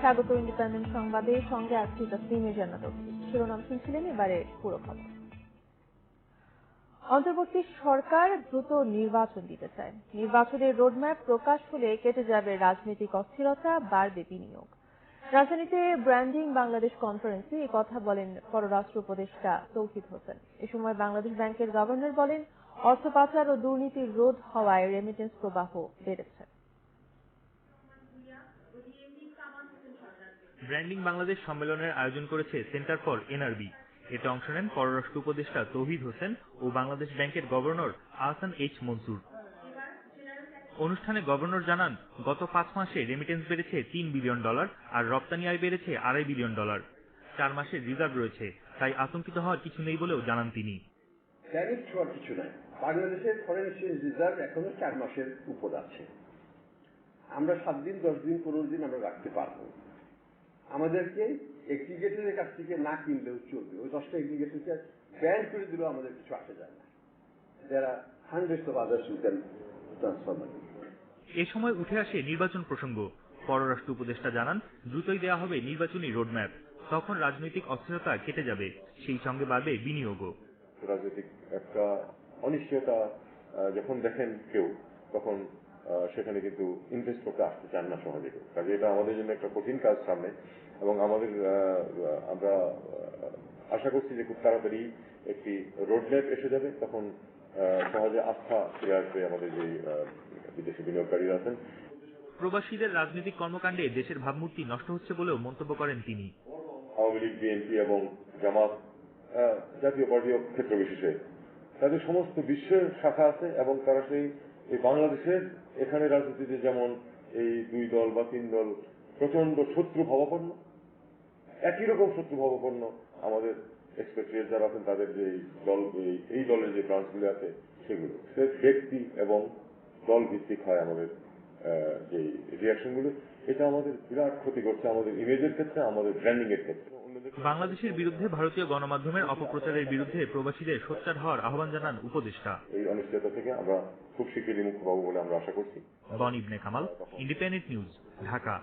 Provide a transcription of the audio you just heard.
স্বাগত ইন্ডিপেন্ডেন্ট সংবাদে, সঙ্গে আছি তাসলিমে জান্নাত। শিরোনাম শুনছিলেন, এবারে পুরো খবর। অন্তর্বর্তী সরকার দ্রুত নির্বাচন দিতে চায়। নির্বাচনের রোডম্যাপ প্রকাশ হলে কেটে যাবে রাজনৈতিক অস্থিরতা, বাড়বে বিনিয়োগ। রাজধানীতে ব্র্যান্ডিং বাংলাদেশ কনফারেন্সে এ কথা বলেন পররাষ্ট্র উপদেষ্টা তৌহিদ হোসেন। এ সময় বাংলাদেশ ব্যাংকের গভর্নর বলেন, অর্থ পাচার ও দুর্নীতির রোধ হওয়ায় রেমিটেন্স প্রবাহ বেড়েছে। ব্র্যান্ডিং বাংলাদেশ সম্মেলনের আয়োজন করেছে সেন্টার ফর এনআরবি। এতে অংশ নেন পররাষ্ট্র উপদেষ্টা তৌহিদ হোসেন ও বাংলাদেশ ব্যাংকের গভর্নর আহসান এইচ মনসুর। অনুষ্ঠানে গভর্নর জানান, গত 5 মাসে রেমিটেন্স বেড়েছে $3 বিলিয়ন আর রপ্তানি আয় বেড়েছে $2.5 বিলিয়ন। 4 মাসের রিজার্ভ রয়েছে, তাই আতঙ্কিত হওয়ার কিছু নেই বলেও জানান তিনি। কিছু নাই, বাংলাদেশের ফরেন এক্সচেঞ্জ রিজার্ভ এখনো 4 মাসের উপর আছে। আমরা 7 দিন, 10 দিন, 15 দিন আমরা রাখতে পারবো। আমাদেরকে এগ্রিগেটরের কাছ থেকে না কিনলেও চলবে। ওই 10টা এগ্রিগেটরকে ব্যান করে দিলেও আমাদের কিছু আসে যায় না। যারা hundreds of others we can transfer money. এ সময় উঠে আসে নির্বাচন প্রসঙ্গ। পররাষ্ট্র উপদেষ্টা জানান, দ্রুতই দেওয়া হবে নির্বাচনী রোডম্যাপ। তখন রাজনৈতিক অস্থিরতা কেটে যাবে, সেই সঙ্গে বাড়বে বিনিয়োগও। রাজনৈতিক একটা অনিশ্চয়তা যখন দেখেন কেউ, তখন সেখানে কিন্তু ইনভেস্ট করতে আসতে চান না সহজে। কাজে এটা আমাদের জন্য একটা কঠিন কাজ সামনে, এবং আমরা আশা করছি যে খুব তাড়াতাড়ি একটি রোডম্যাপ এসে যাবে। তখন সহজে আস্থা ফিরে আসবে আমাদের যে বিদেশি বিনিয়োগকারীরা আছেন। প্রবাসীদের রাজনৈতিক কর্মকাণ্ডে দেশের ভাবমূর্তি নষ্ট হচ্ছে বলেও মন্তব্য করেন তিনি। আওয়ামী লীগ, বিএনপি এবং জামাত জাতীয় পার্টির ক্ষেত্র বিশেষে তাদের সমস্ত বিশ্বের শাখা আছে, এবং তারা সেই বাংলাদেশের এখানে রাজনীতিতে যেমন এই 2 দল বা 3 দল প্রচন্ড শত্রু ভাবাপন্ন, একই রকম শত্রু ভাবাপন্ন আমাদের এক্সপেক্টেড যারা আছেন তাদের যে দল, এই দলের যে ব্রাঞ্চগুলো আছে সেগুলো ব্যক্তি এবং দল ভিত্তিক হয় আমাদের যে রিয়াকশনগুলো। এটা আমাদের বিরাট ক্ষতি করছে আমাদের ইমেজের ক্ষেত্রে, আমাদের ব্র্যান্ডিং এর ক্ষেত্রে। বাংলাদেশের বিরুদ্ধে ভারতীয় গণমাধ্যমের অপপ্রচারের বিরুদ্ধে প্রবাসীদের সোচ্চার হওয়ার আহ্বান জানান উপদেষ্টা। এই অনিশ্চয়তা থেকে আমরা খুব শীঘ্রই মুক্ত পাবো বলে আমরা আশা করছি। বন ইবনে কামাল, ইন্ডিপেন্ডেন্ট নিউজ, ঢাকা।